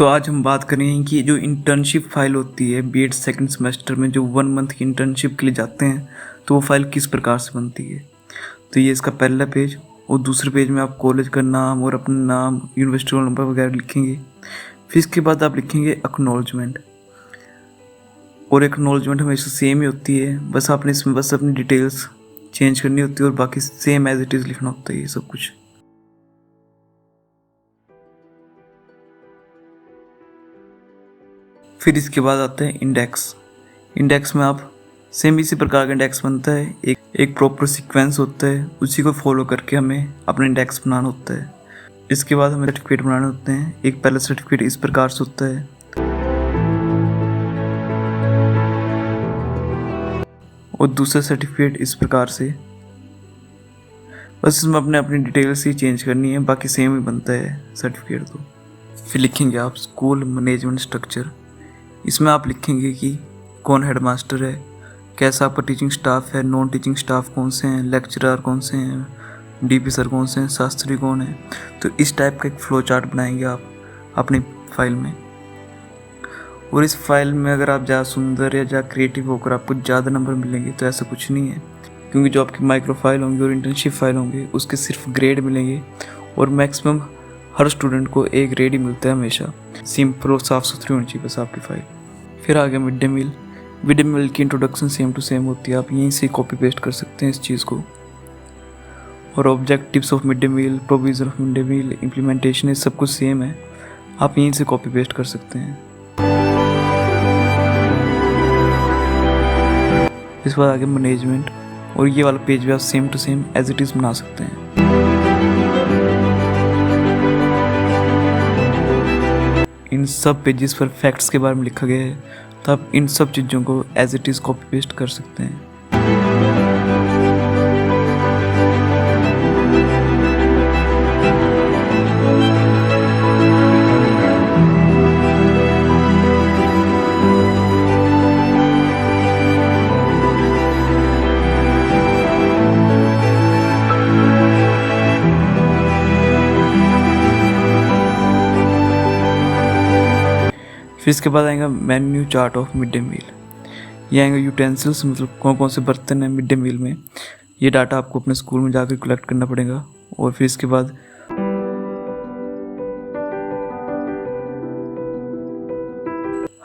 तो आज हम बात करेंगे कि जो इंटर्नशिप फाइल होती है बीएड सेकंड सेमेस्टर में जो 1 मंथ की इंटर्नशिप के लिए जाते हैं तो वो फाइल किस प्रकार से बनती है। तो ये इसका पहला पेज और दूसरे पेज में आप कॉलेज का नाम और अपना नाम, यूनिवर्सिटी रोल नंबर वगैरह लिखेंगे। फिर इसके बाद आप लिखेंगे एक्नॉलेजमेंट, और एक्नॉलेजमेंट हमेशा सेम ही होती है, बस आपने इसमें बस अपनी डिटेल्स चेंज करनी होती है और बाकी सेम एज इट इज़ लिखना होता है ये सब कुछ। फिर इसके बाद आता है इंडेक्स। इंडेक्स में आप सेम इसी प्रकार का इंडेक्स बनता है, एक प्रॉपर सीक्वेंस होता है, उसी को फॉलो करके हमें अपना इंडेक्स बनाना होता है। इसके बाद हमें सर्टिफिकेट बनाने होते हैं। एक पहला सर्टिफिकेट इस प्रकार से होता है और दूसरा सर्टिफिकेट इस प्रकार से। बस इसमें अपने अपनी डिटेल्स ही चेंज करनी है, बाकी सेम ही बनता है सर्टिफिकेट तो। फिर लिखेंगे आप स्कूल मैनेजमेंट स्ट्रक्चर। इसमें आप लिखेंगे कि कौन हेडमास्टर है, कैसा आपका टीचिंग स्टाफ है, नॉन टीचिंग स्टाफ कौन से हैं, लेक्चरर कौन से हैं, डीपी सर कौन से हैं, शास्त्री कौन है। तो इस टाइप का एक फ्लो चार्ट बनाएंगे आप अपनी फाइल में। और इस फाइल में अगर आप ज़्यादा सुंदर या ज़्यादा क्रिएटिव होकर आपको ज़्यादा नंबर मिलेंगे तो ऐसा कुछ नहीं है, क्योंकि जो आपकी माइक्रो फाइल होंगी और इंटर्नशिप फाइल होंगे उसके सिर्फ ग्रेड मिलेंगे और मैक्सिमम हर स्टूडेंट को A ग्रेड ही मिलता है हमेशा। सिंपल और साफ़ सुथरी होनी चाहिए बस आपकी फाइल। फिर आ गया mid day meal. Mid day meal की इंट्रोडक्शन सेम टू सेम होती है, आप यहीं से कॉपी पेस्ट कर सकते हैं इस चीज़ को। और objectives of mid day meal, provision of mid day meal, implementation, ये सब कुछ सेम है, आप यहीं से कॉपी पेस्ट कर सकते हैं। इस बार आगे मैनेजमेंट, और ये वाला पेज भी आप same to same as it is बना सकते हैं। इन सब पेजेस पर फैक्ट्स के बारे में लिखा गया है, तो आप इन सब चीज़ों को as it is copy paste कर सकते हैं। फिर इसके बाद आएगा menu chart of mid day meal. ये आएंगे यूटेंसिल्स, मतलब कौन कौन से बर्तन हैं मिड डे मील में। ये डाटा आपको अपने स्कूल में जाकर कलेक्ट करना पड़ेगा। और फिर इसके बाद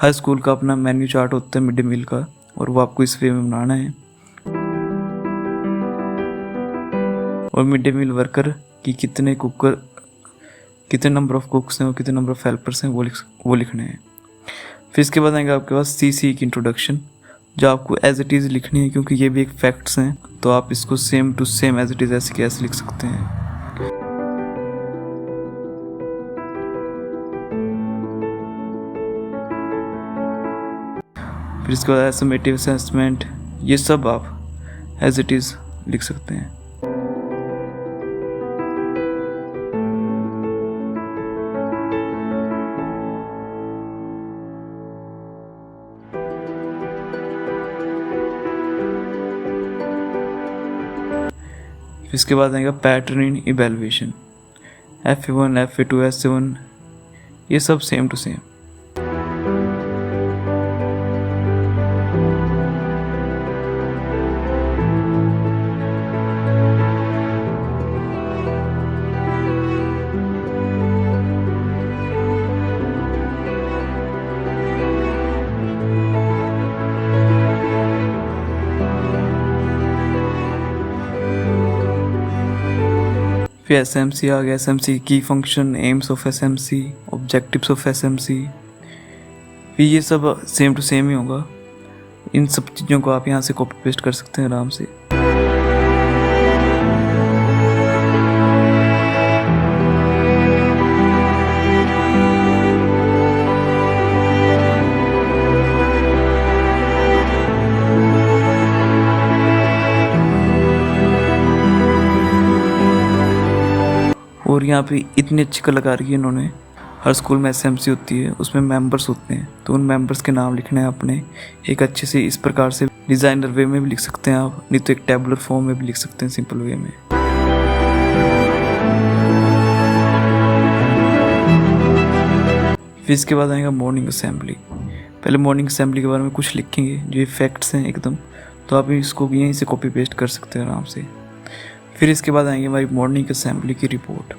हर स्कूल का अपना मेन्यू चार्ट होता है मिड डे मील का, और वो आपको इस वे में बनाना है। और मिड डे मील वर्कर की कितने नंबर ऑफ कुक्स हैं और कितने नंबर ऑफ हेल्पर्स हैं वो लिखने हैं। फिर इसके बाद आएंगे आपके पास CC की इंट्रोडक्शन, जो आपको एज इट इज़ लिखनी है, क्योंकि ये भी एक फैक्ट्स हैं, तो आप इसको same to same as it is ऐसे कैसे लिख सकते हैं। फिर इसके बाद समेटिव असेसमेंट, ये सब आप एज इट इज़ लिख सकते हैं। इसके बाद आएगा pattern in evaluation, FA1, FA2, SA1, ये सब सेम टू सेम। फिर SMC आ गया। SMC की function, AIIMS of SMC, objectives of SMC, फिर ये सब सेम टू सेम ही होगा। इन सब चीज़ों को आप यहाँ से कॉपी पेस्ट कर सकते हैं आराम से। और यहाँ पे इतनी अच्छी कलाकारी है इन्होंने। हर स्कूल में SMC होती है, उसमें मेंबर्स होते हैं, तो उन मेंबर्स के नाम लिखने हैं अपने एक अच्छे से। इस प्रकार से डिज़ाइनर वे में भी लिख सकते हैं आप, नहीं तो एक टेबुलर फॉर्म में भी लिख सकते हैं सिंपल वे में। फिर इसके बाद आएगा मॉर्निंग असेंबली। पहले मॉर्निंग असेंबली के बारे में कुछ लिखेंगे जो ये फैक्ट्स हैं एकदम, तो आप इसको यहीं से कॉपी पेस्ट कर सकते हैं आराम से। फिर इसके बाद आएंगे हमारी मॉर्निंग असेंबली की रिपोर्ट।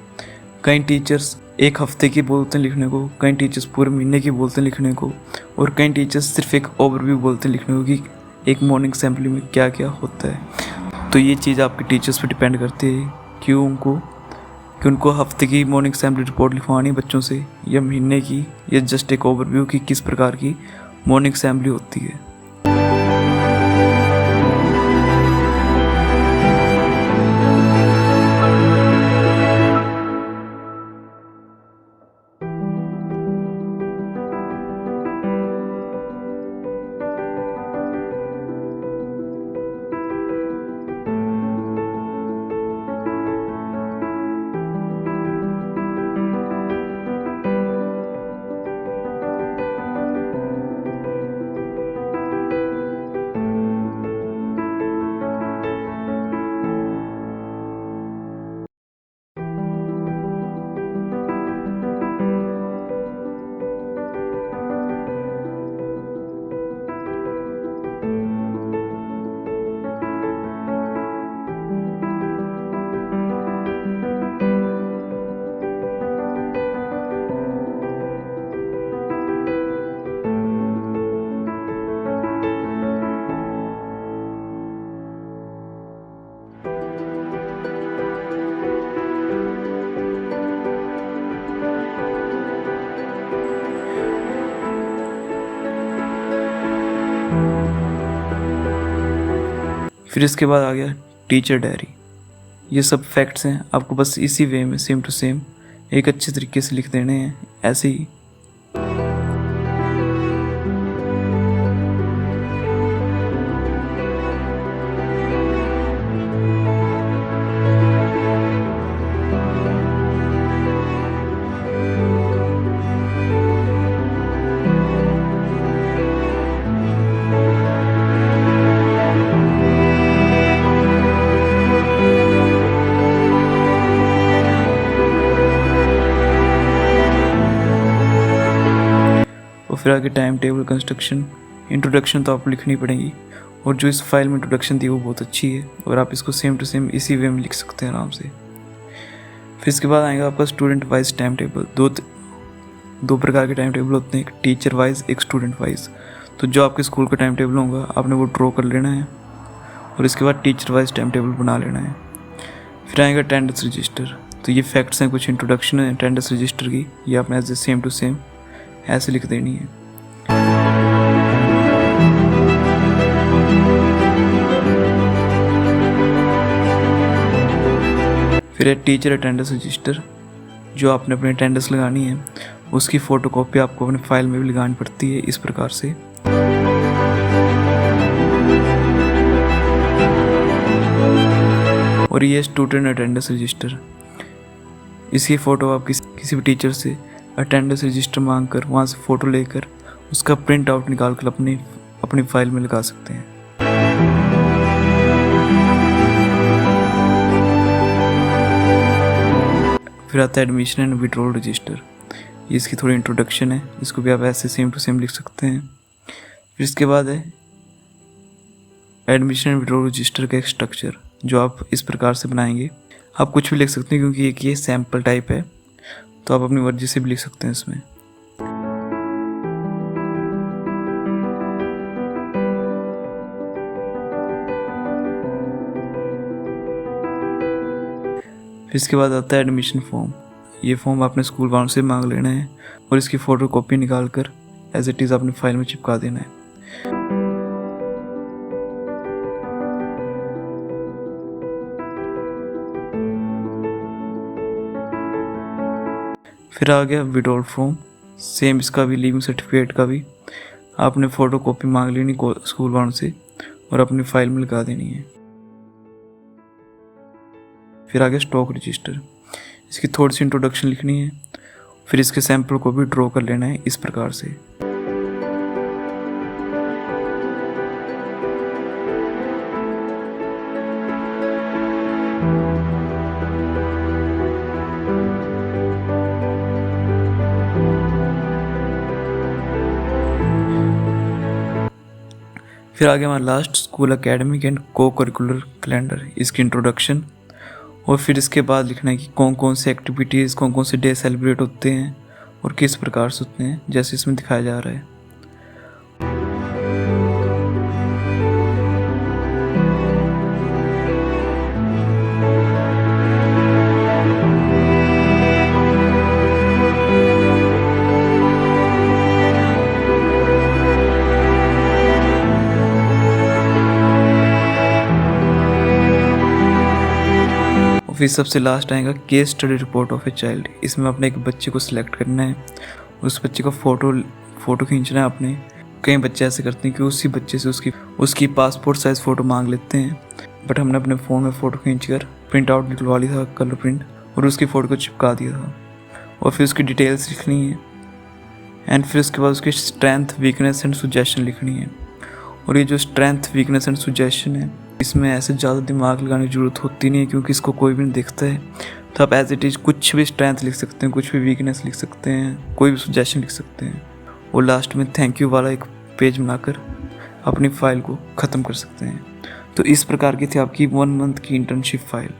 कई टीचर्स एक हफ्ते की बोलते हैं लिखने को, कई टीचर्स पूरे महीने की बोलते हैं लिखने को, और कई टीचर्स सिर्फ एक ओवरव्यू बोलते हैं लिखने को कि एक मॉर्निंग असेंबली में क्या क्या होता है। तो ये चीज़ आपके टीचर्स पे डिपेंड करती है कि उनको हफ्ते की मॉर्निंग असेंबली रिपोर्ट लिखवानी है बच्चों से, या महीने की, या जस्ट एक ओवरव्यू की किस प्रकार की मॉर्निंग असेंबली होती है। फिर इसके बाद आ गया टीचर डायरी। ये सब फैक्ट्स हैं, आपको बस इसी वे में सेम टू सेम एक अच्छे तरीके से लिख देने हैं, ऐसे ही। फिर आगे टाइम टेबल कंस्ट्रक्शन, इंट्रोडक्शन तो आपको लिखनी पड़ेगी, और जो इस फाइल में इंट्रोडक्शन दी वो बहुत अच्छी है, और आप इसको सेम टू सेम इसी वे में लिख सकते हैं आराम से। फिर इसके बाद आएगा आपका स्टूडेंट वाइज टाइम टेबल। दो प्रकार के टाइम टेबल होते हैं, एक टीचर वाइज, एक स्टूडेंट वाइज। तो जो आपके स्कूल का टाइम टेबल होगा आपने वो ड्रॉ कर लेना है, और इसके बाद टीचर वाइज टाइम टेबल बना लेना है। फिर आएगा अटेंडेंस रजिस्टर। तो ये फैक्ट्स हैं, कुछ इंट्रोडक्शन है अटेंडेंस रजिस्टर की, ये आपने as a same to same ऐसे लिख देनी है। फिर है टीचर अटेंडेंस रजिस्टर। जो आपने अपनी अटेंडेंस लगानी है उसकी फ़ोटोकॉपी आपको अपने फाइल में भी लगानी पड़ती है इस प्रकार से। और ये स्टूडेंट अटेंडेंस रजिस्टर, इसकी फ़ोटो आप किसी भी टीचर से अटेंडेंस रजिस्टर मांग कर वहाँ से फ़ोटो लेकर उसका प्रिंट आउट निकाल कर अपनी फाइल में लगा सकते हैं। फिर आता है एडमिशन एंड विड्रॉल रजिस्टर। ये इसकी थोड़ी इंट्रोडक्शन है, इसको भी आप ऐसे सेम टू सेम लिख सकते हैं। फिर इसके बाद है एडमिशन एंड विड्रॉल रजिस्टर का एक स्ट्रक्चर, जो आप इस प्रकार से बनाएंगे। आप कुछ भी लिख सकते हैं क्योंकि एक ये सैम्पल टाइप है, तो आप अपनी मर्जी से भी लिख सकते हैं इसमें। फिर इसके बाद आता है एडमिशन फॉर्म। ये फॉर्म आपने स्कूल वालों से मांग लेना है, और इसकी फ़ोटो कॉपी निकाल कर एज इट इज़ अपनी फाइल में चिपका देना है। फिर आ गया विड्रॉल फॉर्म। सेम इसका भी लीविंग सर्टिफिकेट का भी आपने फ़ोटो कॉपी मांग लेनी स्कूल वालों से और अपनी फाइल में लगा देनी है। फिर आ गया स्टॉक रजिस्टर। इसकी थोड़ी सी इंट्रोडक्शन लिखनी है, फिर इसके सैंपल को भी ड्रॉ कर लेना है इस प्रकार से। फिर आगे हमारा लास्ट स्कूल एकेडमिक एंड को करिकुलर कैलेंडर, इसकी इंट्रोडक्शन। और फिर इसके बाद लिखना है कि कौन कौन से एक्टिविटीज़, कौन कौन से डे सेलिब्रेट होते हैं और किस प्रकार से होते हैं, जैसे इसमें दिखाया जा रहा है। फिर सबसे लास्ट आएगा case study report of a child. इसमें अपने एक बच्चे को सिलेक्ट करना है, उस बच्चे का फ़ोटो खींचना है अपने। कई बच्चे ऐसे करते हैं कि उसी बच्चे से उसकी पासपोर्ट साइज़ फ़ोटो मांग लेते हैं, बट हमने अपने फ़ोन में फ़ोटो खींचकर प्रिंट आउट निकलवा लिया था, कलर प्रिंट, और उसकी फ़ोटो को चिपका दिया था। और फिर उसकी डिटेल्स लिखनी है एंड फिर उसके बाद उसकी स्ट्रेंथ, वीकनेस एंड सुजेशन लिखनी है। और ये जो स्ट्रेंथ, वीकनेस एंड सुजेशन है, इसमें ऐसे ज़्यादा दिमाग लगाने की ज़रूरत होती नहीं है, क्योंकि इसको कोई भी नहीं देखता है। तो आप एज इट इज़ कुछ भी स्ट्रेंथ लिख सकते हैं, कुछ भी वीकनेस लिख सकते हैं, कोई भी सुजेशन लिख सकते हैं, और लास्ट में थैंक यू वाला एक पेज बनाकर अपनी फ़ाइल को ख़त्म कर सकते हैं। तो इस प्रकार की थी आपकी 1 मंथ की इंटर्नशिप फ़ाइल।